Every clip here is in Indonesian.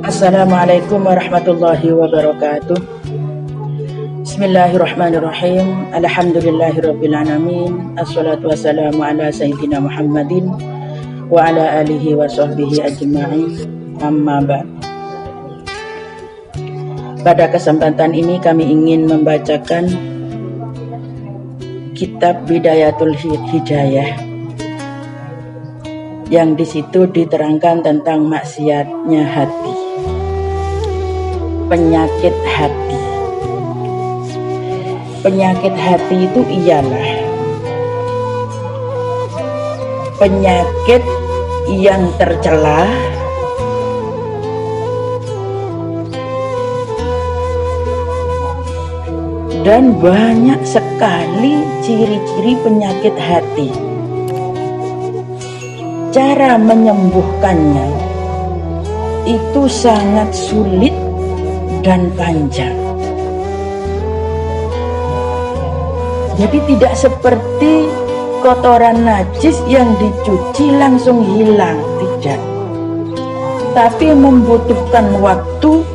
Assalamualaikum warahmatullahi wabarakatuh. Bismillahirrahmanirrahim. Alhamdulillahirrabbilalamin. Assalatu wassalamu ala sayyidina Muhammadin wa ala alihi wa sahbihi ajma'in. Amma ba'd. Pada kesempatan ini kami ingin membacakan kitab Bidayatul Hidayah, yang di situ diterangkan tentang maksiatnya hati, penyakit hati. Penyakit hati itu ialah penyakit yang tercela dan banyak sekali ciri-ciri penyakit hati. Cara menyembuhkannya itu sangat sulit dan panjang. Jadi tidak seperti kotoran najis yang dicuci langsung hilang, tidak. Tapi membutuhkan waktu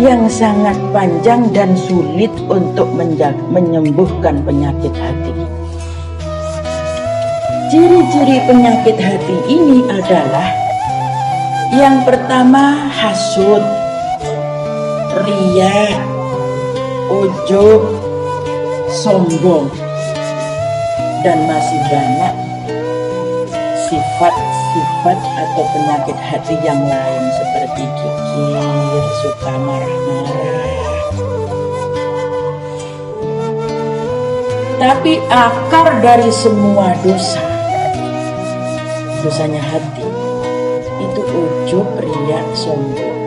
yang sangat panjang dan sulit untuk menyembuhkan penyakit hati. Ciri-ciri penyakit hati ini adalah yang pertama hasud, riya, ujub, sombong, dan masih banyak sifat-sifat atau penyakit hati yang lain seperti kikir, suka marah-marah. Tapi akar dari semua dosanya hati itu ujub, riya, sombong.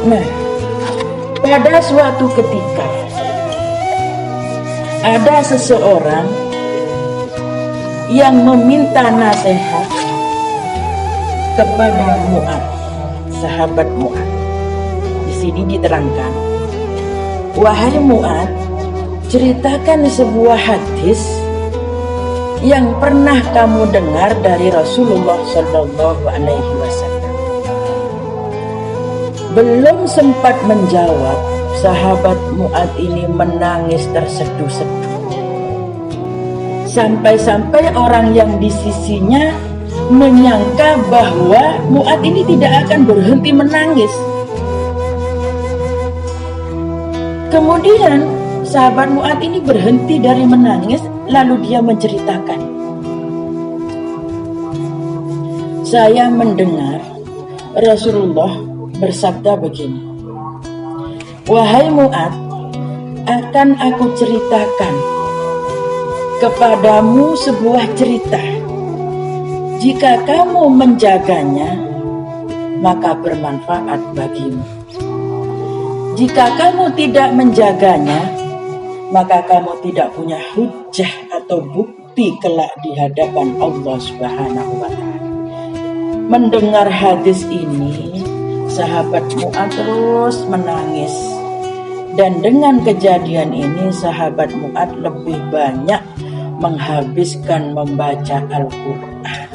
Nah, pada suatu ketika ada seseorang yang meminta nasihat kepada Mu'ad, sahabat Mu'ad. Di sini diterangkan, wahai Mu'ad, ceritakan sebuah hadis yang pernah kamu dengar dari Rasulullah Shallallahu Alaihi Wasallam. Belum sempat menjawab, sahabat Mu'ad ini menangis terseduh-seduh. Sampai-sampai orang yang di sisinya menyangka bahwa Mu'ad ini tidak akan berhenti menangis. Kemudian sahabat Mu'ad ini berhenti dari menangis, lalu dia menceritakan, saya mendengar Rasulullah bersabda begini, wahai Mu'ad, akan aku ceritakan kepadamu sebuah cerita. Jika kamu menjaganya, maka bermanfaat bagimu. Jika kamu tidak menjaganya, maka kamu tidak punya hujjah atau bukti kelak di hadapan Allah Subhanahu wa Ta'ala. Mendengar hadis ini, sahabat Mu'ad terus menangis. Dan dengan kejadian ini, sahabat Mu'ad lebih banyak menghabiskan membaca Al-Quran,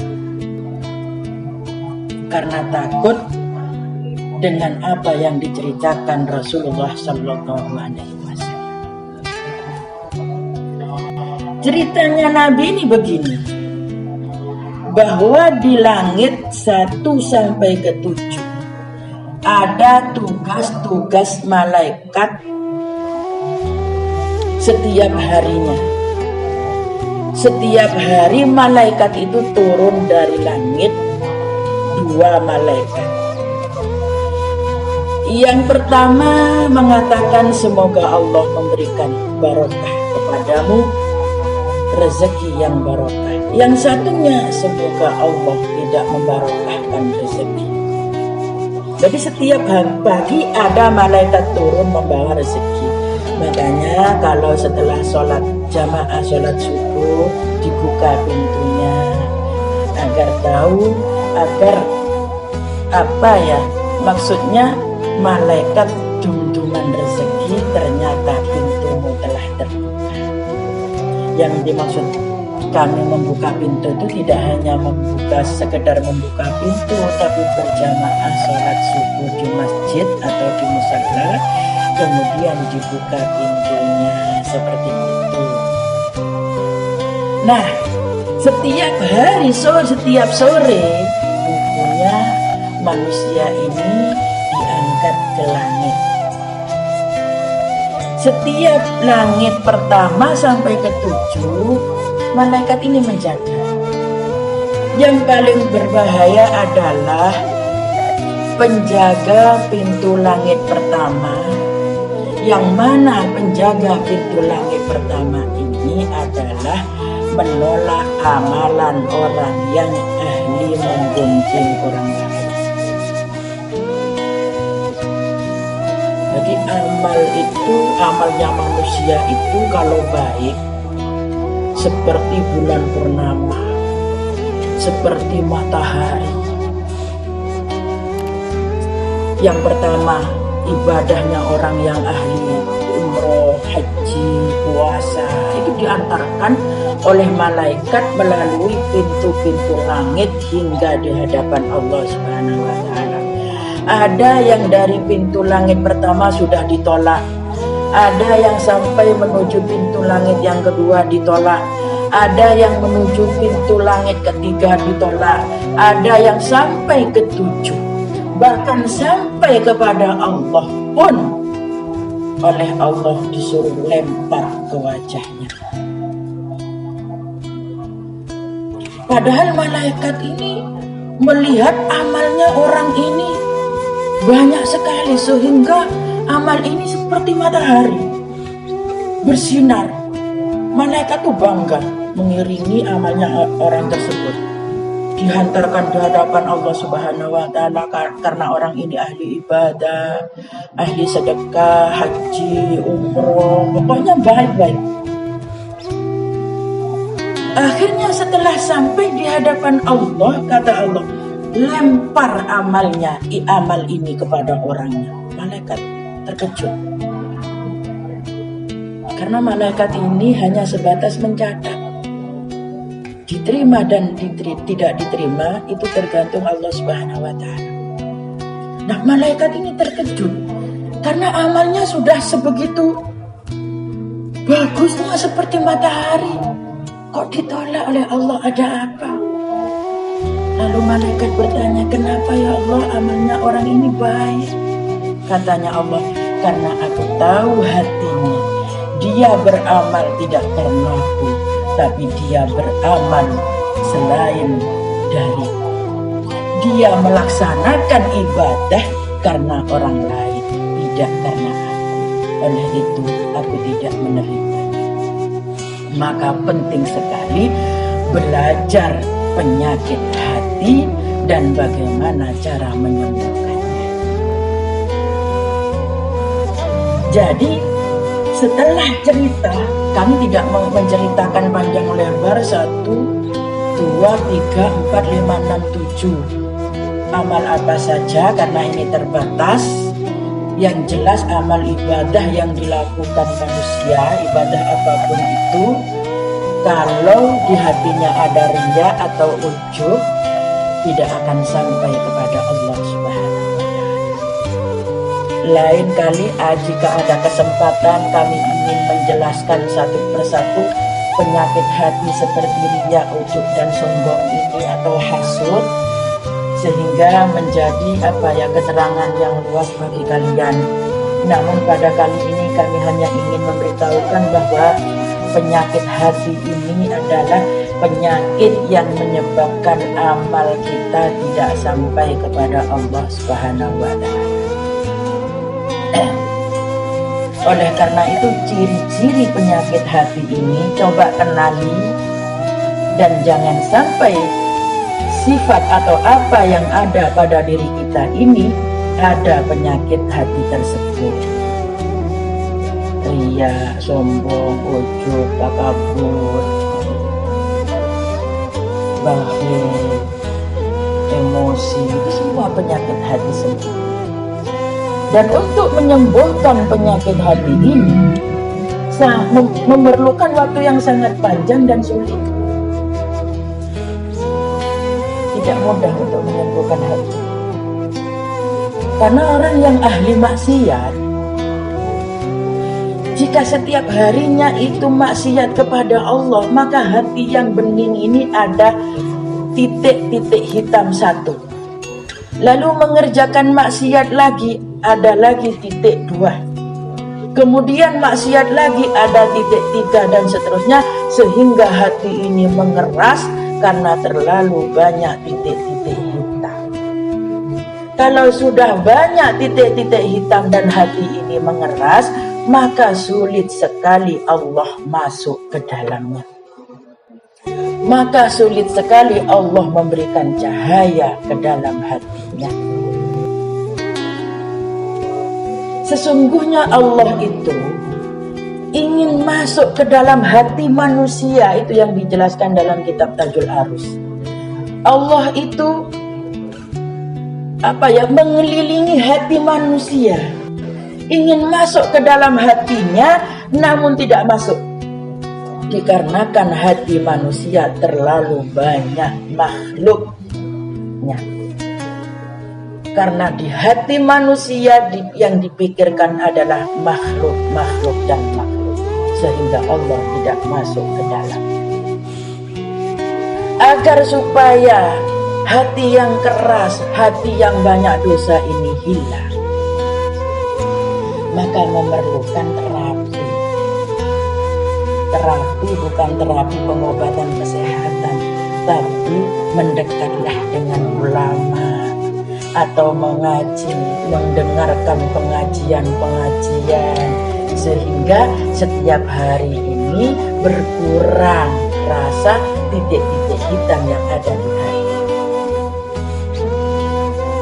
karena takut dengan apa yang diceritakan Rasulullah Sallallahu Alaihi Wasallam. Ceritanya Nabi ini begini, bahwa di langit 1 sampai ke 7 ada tugas-tugas malaikat setiap harinya. Setiap hari malaikat itu turun dari langit, 2 malaikat. Yang pertama mengatakan, semoga Allah memberikan barokah kepadamu, rezeki yang barokah. Yang satunya, semoga Allah tidak membarokahkan rezeki. Jadi setiap pagi ada malaikat turun membawa rezeki. Makanya kalau setelah sholat jamaah, sholat subuh, dibuka pintunya agar tahu, agar maksudnya malaikat dumduman rezeki, ternyata pintumu telah terbuka. Yang dimaksud kami membuka pintu itu tidak hanya sekedar membuka pintu, tapi berjamaah sholat subuh di masjid atau di musala, kemudian dibuka pintunya seperti itu. Nah, setiap hari, setiap sore, bukunya manusia ini diangkat ke langit. Setiap langit pertama sampai ke-7, malaikat ini menjaga. Yang paling berbahaya adalah penjaga pintu langit pertama, yang mana penjaga pintu langit pertama ini adalah menolak amalan orang yang ahli menggunjing orang lain. Jadi amalnya manusia itu kalau baik, seperti bulan purnama, seperti matahari. Yang pertama, ibadahnya orang yang ahli umroh, haji, puasa, itu diantarkan oleh malaikat melalui pintu-pintu langit hingga di hadapan Allah Subhanahu wa Ta'ala. Ada yang dari pintu langit pertama sudah ditolak, ada yang sampai menuju pintu langit yang kedua ditolak, ada yang menuju pintu langit ketiga ditolak, ada yang sampai ke-7, bahkan sampai kepada Allah pun oleh Allah disuruh lempar ke wajahnya. Padahal malaikat ini melihat amalnya orang ini banyak sekali, sehingga amal ini seperti matahari bersinar. Malaikat itu bangga mengiringi amalnya orang tersebut, dihantarkan di hadapan Allah Subhanahu wa Ta'ala karena orang ini ahli ibadah, ahli sedekah, haji, umroh, pokoknya baik-baik. Akhirnya setelah sampai di hadapan Allah, kata Allah, lempar amal ini kepada orangnya. Malaikat terkejut, karena malaikat ini hanya sebatas mencatat. Diterima dan tidak diterima itu tergantung Allah Subhanahu wa Ta'ala. Nah, malaikat ini terkejut karena amalnya sudah sebegitu bagusnya seperti matahari, kok ditolak oleh Allah, ada apa? Lalu malaikat bertanya, kenapa ya Allah amalnya orang ini baik? Katanya Allah, karena aku tahu hatinya. Dia beramal tidak karenaku, tapi dia beramal selain dariku. Dia melaksanakan ibadah karena orang lain, tidak karena aku. Oleh itu aku tidak menerima. Maka penting sekali belajar penyakit hati dan bagaimana cara menyembuhkannya. Jadi setelah cerita, kami tidak menceritakan panjang lebar 1, 2, 3, 4, 5, 6, 7 amal apa saja karena ini terbatas. Yang jelas amal ibadah yang dilakukan manusia, ibadah apapun itu, kalau di hatinya ada riya atau ujub, tidak akan sampai kepada Allah Subhanahu wa Ta'ala. Lain kali jika ada kesempatan kami ingin menjelaskan satu persatu penyakit hati seperti riya, ujub dan sombong ini atau hasud, sehingga menjadi keterangan yang luas bagi kalian. Namun pada kali ini kami hanya ingin memberitahukan bahwa penyakit hati ini adalah penyakit yang menyebabkan amal kita tidak sampai kepada Allah Subhanahu wa Ta'ala. Oleh karena itu ciri-ciri penyakit hati ini coba kenali, dan jangan sampai sifat atau apa yang ada pada diri kita ini ada penyakit hati tersebut. Riya, sombong, ujub, takabur, bakhil, emosi, itu semua penyakit hati sendiri. Dan untuk menyembuhkan penyakit hati ini memerlukan waktu yang sangat panjang dan sulit. Tidak mudah untuk menyembuhkan hati. Karena orang yang ahli maksiat, jika setiap harinya itu maksiat kepada Allah, maka hati yang bening ini ada titik-titik hitam satu. Lalu mengerjakan maksiat lagi, ada lagi titik dua. Kemudian maksiat lagi, ada titik tiga, dan seterusnya, sehingga hati ini mengeras karena terlalu banyak titik-titik hitam. Kalau sudah banyak titik-titik hitam dan hati ini mengeras, maka sulit sekali Allah masuk ke dalamnya. Maka sulit sekali Allah memberikan cahaya ke dalam hatinya. Sesungguhnya Allah itu ingin masuk ke dalam hati manusia, itu yang dijelaskan dalam kitab Tajul Arus. Allah itu mengelilingi hati manusia, ingin masuk ke dalam hatinya, namun tidak masuk. Dikarenakan hati manusia terlalu banyak makhluknya. Karena di hati manusia yang dipikirkan adalah makhluk dan makhluk, sehingga Allah tidak masuk ke dalam. Agar supaya hati yang keras, hati yang banyak dosa ini hilang, maka memerlukan terapi. Terapi bukan terapi pengobatan kesehatan, tapi mendekatlah dengan ulama atau mengaji, mendengarkan pengajian-pengajian, sehingga setiap hari ini berkurang rasa titik-titik hitam yang ada di hati.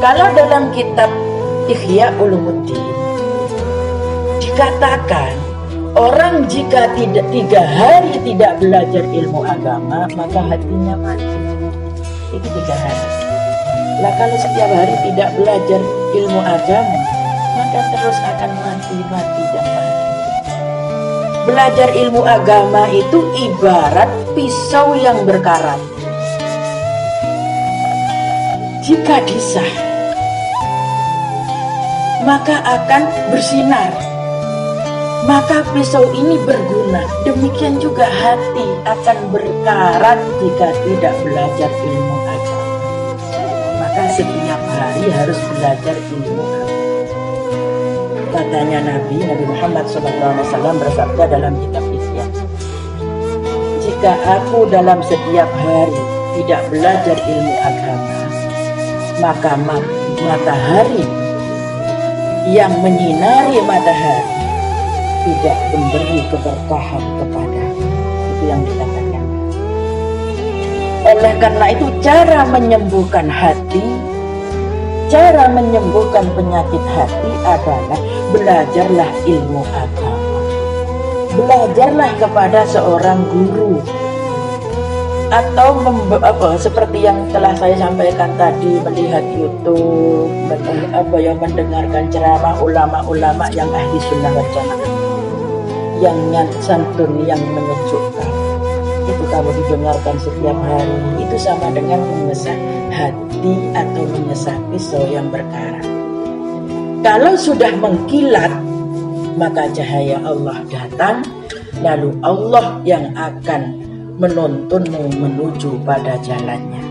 Kalau dalam kitab Ihya Ulumuddin dikatakan, orang jika 3 hari tidak belajar ilmu agama, maka hatinya mati. Itu 3 hari. Lah kalau setiap hari tidak belajar ilmu agama, maka terus akan mati dan mati. Belajar ilmu agama itu ibarat pisau yang berkarat. Jika disah, maka akan bersinar. Maka pisau ini berguna. Demikian juga hati akan berkarat jika tidak belajar ilmu agama. Maka setiap hari harus belajar ilmu agama. Katanya Nabi Muhammad SAW bersabda dalam kitab Ihya, jika aku dalam setiap hari tidak belajar ilmu agama, maka matahari yang menyinari matahari tidak memberi keberkahan kepadaku. Itu yang dikatakan. Oleh karena itu, cara menyembuhkan hati, cara menyembuhkan penyakit hati adalah belajarlah ilmu agama. Belajarlah kepada seorang guru, atau seperti yang telah saya sampaikan tadi, melihat YouTube, mendengarkan ceramah ulama-ulama yang ahli sunnah wal jamaah, yang santun, yang menyejukkan. Itu kalau didengarkan setiap hari, itu sama dengan mengesah hati atau mengesah pisau yang berkarat. Kalau sudah mengkilat, maka cahaya Allah datang, lalu Allah yang akan menuntunmu menuju pada jalannya.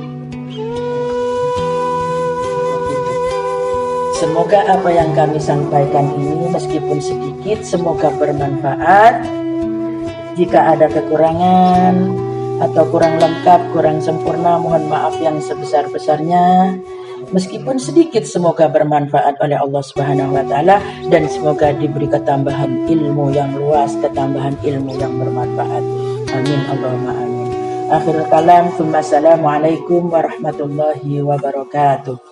Semoga apa yang kami sampaikan ini meskipun sedikit, semoga bermanfaat. Jika ada kekurangan atau kurang lengkap, kurang sempurna, mohon maaf yang sebesar-besarnya. Meskipun sedikit, semoga bermanfaat oleh Allah Subhanahu wa Ta'ala, dan semoga diberi ketambahan ilmu yang luas, ketambahan ilmu yang bermanfaat. Amin Allahumma amin. Akhirul kalam, Assalamualaikum warahmatullahi wabarakatuh.